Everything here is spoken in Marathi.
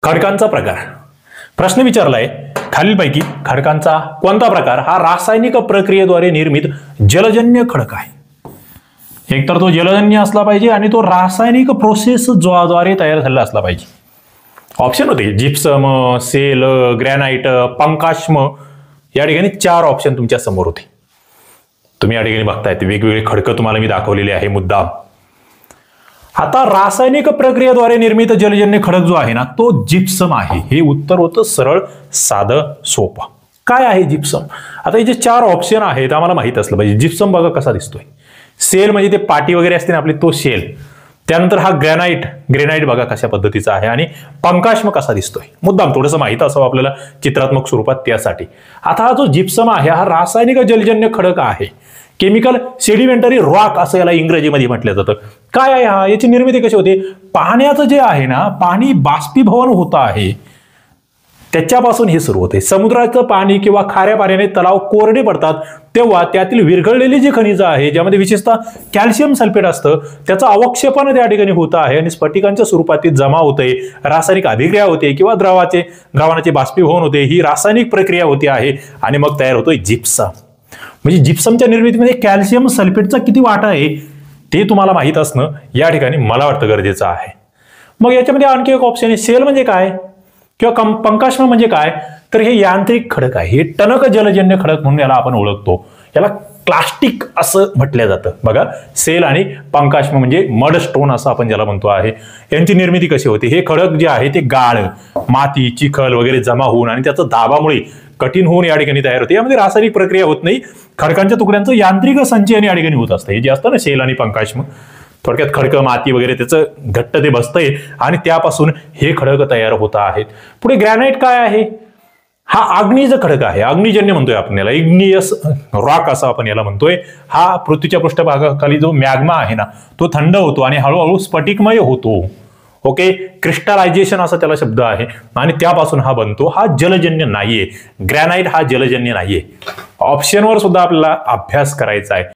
खडकांचा प्रकार प्रश्न विचारलाय, खालीलपैकी खडकांचा कोणता प्रकार हा रासायनिक प्रक्रियेद्वारे निर्मित जलजन्य खडक आहे? एकतर तो जलजन्य असला पाहिजे आणि तो रासायनिक प्रोसेस द्वारे तयार झालेला असला पाहिजे. ऑप्शन होते जिप्सम, सेल, ग्रॅनाइट, पंकाश्म. या ठिकाणी 4 ऑप्शन तुमच्या समोर होते. तुम्ही या ठिकाणी बघताय वेगवेगळे खडक तुम्हाला मी दाखवलेले आहे मुद्दाम. आता रासायनिक प्रक्रियेद्वारे निर्मित जलजन्य खडक जो आहे ना तो जिप्सम आहे. हे उत्तर होतं सरळ, साधं, सोपं. काय आहे जिप्सम? आता हे जे 4 ऑप्शन आहेत आम्हाला माहित असलं पाहिजे. जिप्सम बघा कसा दिसतोय. सेल म्हणजे ते पाटी वगैरे असते ना आपली, तो सेल. त्यानंतर हा ग्रेनाइट बघा कशा पद्धतीचा आहे. आणि पंकाश्म कसा दिसतोय. मुद्दाम थोडंसं माहित असावं आपल्याला चित्रात्मक स्वरूपात त्यासाठी. आता हा जो जिप्सम आहे हा रासायनिक जलजन्य खडक आहे. केमिकल सेडिमेंटरी रॉक असं याला इंग्रजीमध्ये म्हटलं जातं. काय आहे हा? याची निर्मिती कशी होते? पाण्याचं जे आहे ना, पाणी बाष्पीभवन होत आहे त्याच्यापासून हे सुरू होते. समुद्राचं पाणी किंवा खाऱ्या पाण्याने तलाव कोरडे पडतात तेव्हा त्यातील विरघळलेली जी खनिजं आहे, ज्यामध्ये विशेषतः कॅल्शियम सल्फेट असतं, त्याचं अवक्षेपण त्या ठिकाणी होत आहे आणि स्फटिकांच्या स्वरूपात जमा होते, रासायनिक अभिक्रिया होते किंवा द्रावणाचे बाष्पीभवन होते. ही रासायनिक प्रक्रिया होती आहे आणि मग तयार होतोय जिप्सम. म्हणजे जिप्समच्या निर्मितीमध्ये कॅल्शियम सल्फेटचा किती वाटा आहे ते तुम्हाला माहित असणं या ठिकाणी मला वाटतं गरजेचं आहे. मग याच्यामध्ये आणखी एक ऑप्शन आहे, सेल म्हणजे काय किंवा पंकाश्म म्हणजे काय? तर हे यांत्रिक खडक आहे. हे टणक जलजन्य खडक म्हणून याला आपण ओळखतो. याला क्लास्टिक असं म्हटलं जातं. बघा, सेल आणि पंकाश्म म्हणजे मड स्टोन असं आपण ज्याला म्हणतो आहे. यांची निर्मिती कशी होते? हे खडक जे आहे ते गाळ, माती, चिखल वगैरे जमा होऊन आणि त्याचं दाबामुळे कठीण होऊन या ठिकाणी तयार होते. यामध्ये रासायनिक प्रक्रिया होत नाही. खडकांच्या तुकड्यांचं यांत्रिक संचयन या ठिकाणी होत असतं. हे जे असतं ना सेल आणि पंकाश्म, थोडक्यात खडकं, माती वगैरे त्याचं घट्ट ते बसतंय आणि त्यापासून हे खडक तयार होत आहेत. पुढे ग्रॅनाइट काय आहे? हा अग्निज खडक आहे. अग्निजन्य म्हणतोय आपण याला, इग्नियस रॉक असं आपण याला म्हणतोय. हा पृथ्वीच्या पृष्ठभागाखाली जो मॅग्मा आहे ना तो थंड होतो आणि हळूहळू स्फटिकमय होतो. ओके, क्रिस्टलायझेशन असा त्याला शब्द आहे आणि त्यापासून हा बनतो. हा जलजन्य नाहीये. ग्रॅनाइट हा जलजन्य नाहीये. ऑप्शनवर सुद्धा आपल्याला अभ्यास करायचा आहे.